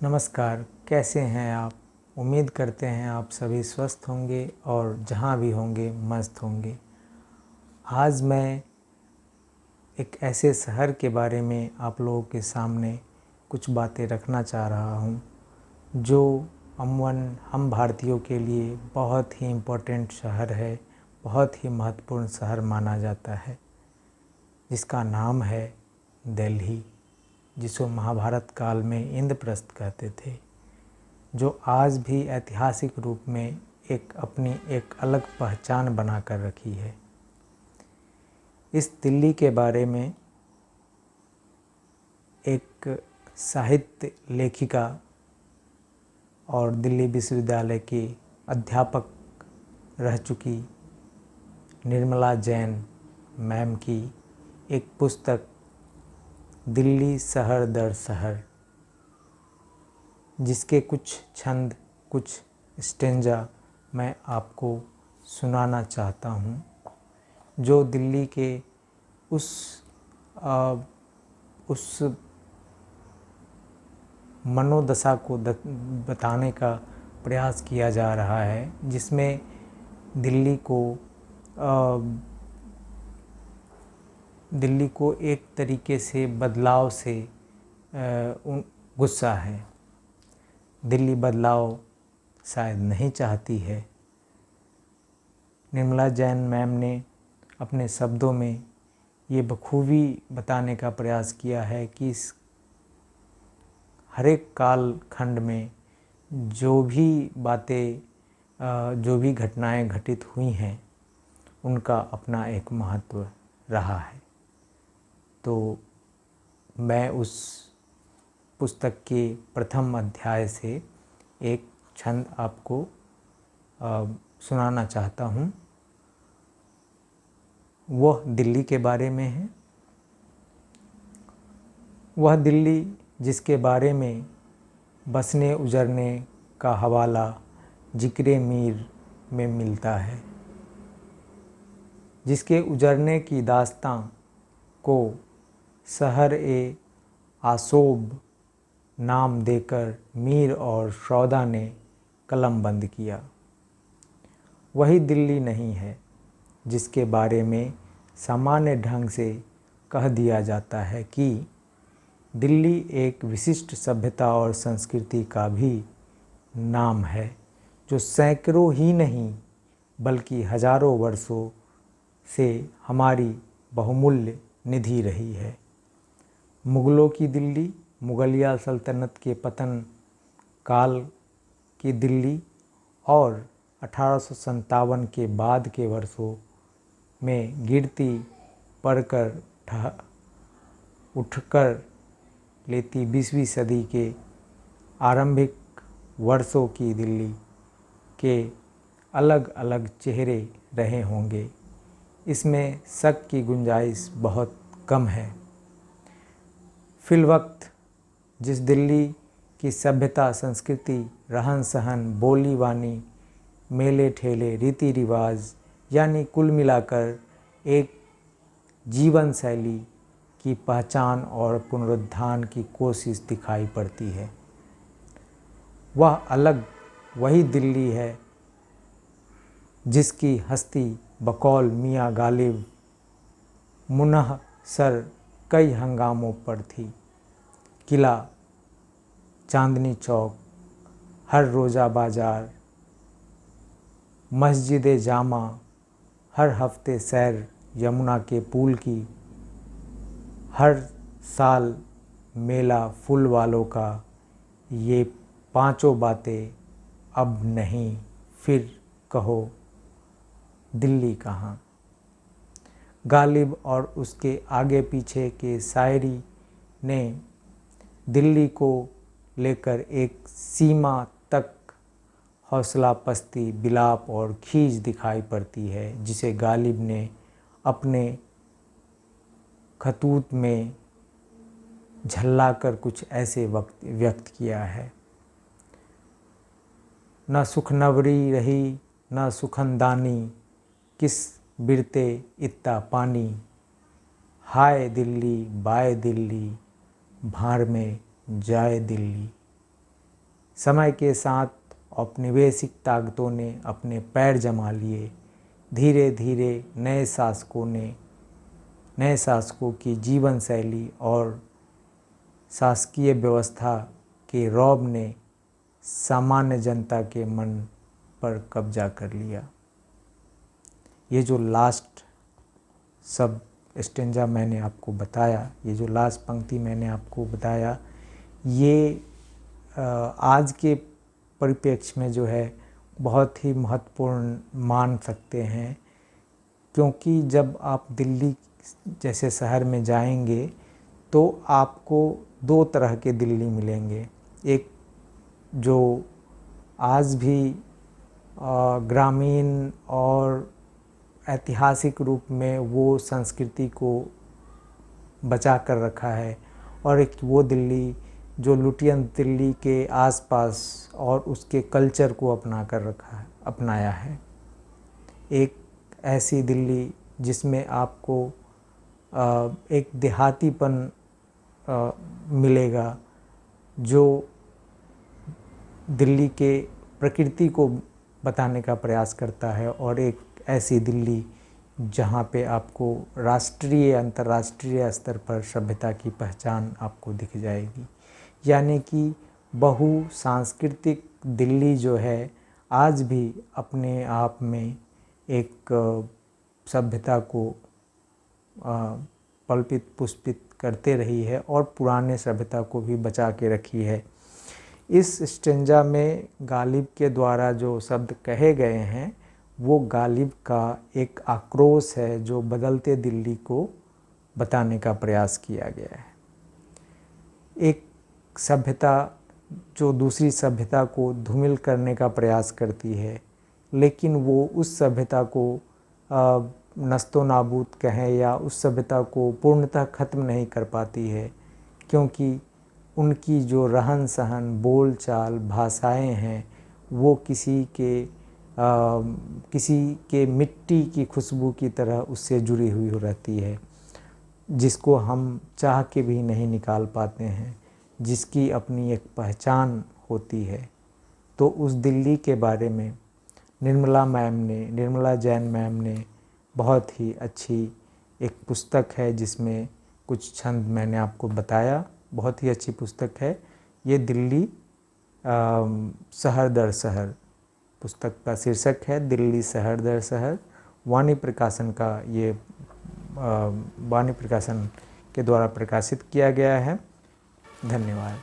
नमस्कार, कैसे हैं आप। उम्मीद करते हैं आप सभी स्वस्थ होंगे और जहाँ भी होंगे मस्त होंगे। आज मैं एक ऐसे शहर के बारे में आप लोगों के सामने कुछ बातें रखना चाह रहा हूँ जो अमूमन हम भारतीयों के लिए बहुत ही इम्पोर्टेंट शहर है, बहुत ही महत्वपूर्ण शहर माना जाता है, जिसका नाम है दिल्ली, जिसको महाभारत काल में इंद्रप्रस्थ कहते थे, जो आज भी ऐतिहासिक रूप में अपनी एक अलग पहचान बना कर रखी है। इस दिल्ली के बारे में एक साहित्य लेखिका और दिल्ली विश्वविद्यालय की अध्यापक रह चुकी निर्मला जैन मैम की एक पुस्तक दिल्ली शहर दर शहर, जिसके कुछ छंद, कुछ स्टेंजा मैं आपको सुनाना चाहता हूँ, जो दिल्ली के उस मनोदशा को बताने का प्रयास किया जा रहा है, जिसमें दिल्ली को एक तरीके से बदलाव से गुस्सा है। दिल्ली बदलाव शायद नहीं चाहती है। निर्मला जैन मैम ने अपने शब्दों में ये बखूबी बताने का प्रयास किया है कि इस हर एक काल खंड में जो भी बातें, जो भी घटनाएं घटित हुई हैं, उनका अपना एक महत्व रहा है। तो मैं उस पुस्तक के प्रथम अध्याय से एक छंद आपको सुनाना चाहता हूँ। वह दिल्ली के बारे में है। वह दिल्ली जिसके बारे में बसने उजरने का हवाला जिक्रे मीर में मिलता है, जिसके उजरने की दास्तां को शहर ए आसोब नाम देकर मीर और शौदा ने कलम बंद किया। वही दिल्ली नहीं है जिसके बारे में सामान्य ढंग से कह दिया जाता है कि दिल्ली एक विशिष्ट सभ्यता और संस्कृति का भी नाम है, जो सैकड़ों ही नहीं बल्कि हजारों वर्षों से हमारी बहुमूल्य निधि रही है। मुग़लों की दिल्ली, मुग़लिया सल्तनत के पतन काल की दिल्ली और 1857 के बाद के वर्षों में गिरती पड़कर उठकर लेती 20वीं सदी के आरंभिक वर्षों की दिल्ली के अलग अलग चेहरे रहे होंगे, इसमें शक की गुंजाइश बहुत कम है। फिलवक्त जिस दिल्ली की सभ्यता, संस्कृति, रहन सहन, बोली वानी, मेले ठेले, रीति रिवाज, यानी कुल मिलाकर एक जीवन शैली की पहचान और पुनरुत्थान की कोशिश दिखाई पड़ती है, वह अलग वही दिल्ली है जिसकी हस्ती बकौल मियाँ गालिब मुनहसर कई हंगामों पर थी। किला, चांदनी चौक, हर रोज़ा बाज़ार, मस्जिद जामा, हर हफ्ते सैर यमुना के पुल की, हर साल मेला फूल वालों का, ये पांचों बातें अब नहीं, फिर कहो दिल्ली कहाँ। गालिब और उसके आगे पीछे के शायरी ने दिल्ली को लेकर एक सीमा तक हौसला पस्ती, बिलाप और खींच दिखाई पड़ती है, जिसे गालिब ने अपने खतूत में झल्लाकर कुछ ऐसे व्यक्त किया है। न सुखनवरी रही न सुखनदानी, किस बिरते इत्ता पानी, हाय दिल्ली बाय दिल्ली, भार में जाए दिल्ली। समय के साथ औपनिवेशिक ताकतों ने अपने पैर जमा लिए। धीरे धीरे नए शासकों की जीवन शैली और शासकीय व्यवस्था के रौब ने सामान्य जनता के मन पर कब्जा कर लिया। ये जो लास्ट सब स्टेंजा मैंने आपको बताया, ये जो लास्ट पंक्ति मैंने आपको बताया, ये आज के परिप्रेक्ष्य में जो है बहुत ही महत्वपूर्ण मान सकते हैं, क्योंकि जब आप दिल्ली जैसे शहर में जाएंगे तो आपको दो तरह के दिल्ली मिलेंगे। एक जो आज भी ग्रामीण और ऐतिहासिक रूप में वो संस्कृति को बचा कर रखा है, और एक वो दिल्ली जो लुटियन दिल्ली के आसपास और उसके कल्चर को अपनाया है। एक ऐसी दिल्ली जिसमें आपको एक देहातीपन मिलेगा, जो दिल्ली के प्रकृति को बताने का प्रयास करता है, और एक ऐसी दिल्ली जहाँ पे आपको राष्ट्रीय अंतर्राष्ट्रीय स्तर पर सभ्यता की पहचान आपको दिख जाएगी। यानी कि बहुसांस्कृतिक दिल्ली जो है आज भी अपने आप में एक सभ्यता को पल्पित पुष्पित करते रही है और पुराने सभ्यता को भी बचा के रखी है। इस स्टेंजा में गालिब के द्वारा जो शब्द कहे गए हैं वो गालिब का एक आक्रोश है जो बदलते दिल्ली को बताने का प्रयास किया गया है। एक सभ्यता जो दूसरी सभ्यता को धूमिल करने का प्रयास करती है, लेकिन वो उस सभ्यता को नस्तो नाबूद कहें या उस सभ्यता को पूर्णतः ख़त्म नहीं कर पाती है, क्योंकि उनकी जो रहन सहन, बोल चाल, भाषाएं हैं वो किसी के मिट्टी की खुशबू की तरह उससे जुड़ी हुई रहती है, जिसको हम चाह के भी नहीं निकाल पाते हैं, जिसकी अपनी एक पहचान होती है। तो उस दिल्ली के बारे में निर्मला जैन मैम ने बहुत ही अच्छी एक पुस्तक है, जिसमें कुछ छंद मैंने आपको बताया। बहुत ही अच्छी पुस्तक है ये, दिल्ली शहर दर शहर पुस्तक का शीर्षक है, दिल्ली शहर दर शहर। वाणी प्रकाशन का ये वाणी प्रकाशन के द्वारा प्रकाशित किया गया है। धन्यवाद।